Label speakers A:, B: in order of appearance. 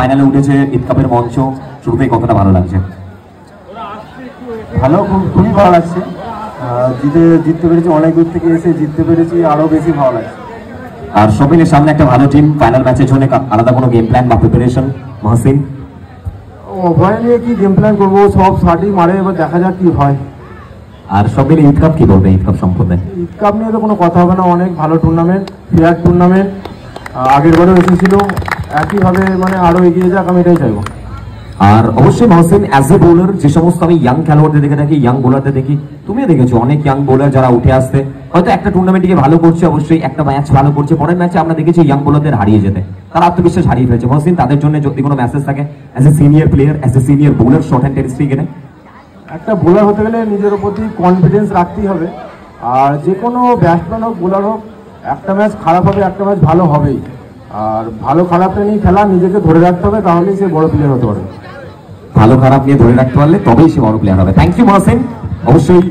A: ফাইনালে উঠেছে ঈদ কাপের মঞ্চ, শুরুতেই কতটা ভালো লাগছে?
B: ভালো, খুবই ভালো লাগছে। জিততে পেরেছি, অনেক দূর থেকে এসে জিততে পেরেছি, আরো বেশি ভালো লাগছে।
A: আর সবিনের সামনে একটা ভালো টিম, ফাইনাল ম্যাচের জন্য আলাদা কোনো গেম প্ল্যান বা প্রিপারেশন? মহসিন,
B: অভয় নিয়ে কি গেম প্ল্যান করবো, সব শার্টই মারে, এবার দেখা যাক কি হয়।
A: আর সবিন ঈদ কাপ কি বলবে? ঈদ কাপ সম্পর্কে
B: ঈদ কাপ নিয়ে তো কোনো কথা হবে না, অনেক ভালো টুর্নামেন্ট, ফেয়ার টুর্নামেন্ট, আগের বারেও এসেছিল, একইভাবে মানে আরো এগিয়ে যাক, আমি এটাই চাইবো।
A: আর অবশ্যই মহসিন, অ্যাজ এ বোলার, যে সমস্ত আমি ইয়াং খেলোয়াড়দের দেখে থাকি, ইয়াং বোলারদের দেখি, তুমিও দেখেছো অনেক ইয়াং বোলার যারা উঠে আসতে হয়তো একটা টুর্নামেন্টে ভালো করছে, অবশ্যই একটা ম্যাচ ভালো করছে, পরের ম্যাচে আমরা দেখেছি ইয়াং বোলারদের হারিয়ে যেতে, তারা আত্মবিশ্বাস হারিয়ে ফেলছে। মহসিন, তাদের জন্য যদি কোনো মেসেজ থাকে as a senior player, as a senior bowler short and test ক্রিকেটে?
B: একটা বোলার হতে গেলে নিজের প্রতি কনফিডেন্স রাখতেই হবে, আর যে কোনো ব্যাটসম্যান হোক বোলার হোক, একটা ম্যাচ খারাপ হবে, একটা ম্যাচ ভালো হবেই, আর ভালো খারাপটা নিয়ে খেলা, নিজেকে ধরে রাখতে হবে, তাহলেই সে বড় প্লেয়ার হতে পারে।
A: ভালো খারাপ নিয়ে ধরে রাখতে পারলে তবেই সে বড় প্লেয়ার হবে। Thank you Mohsin. অবশ্যই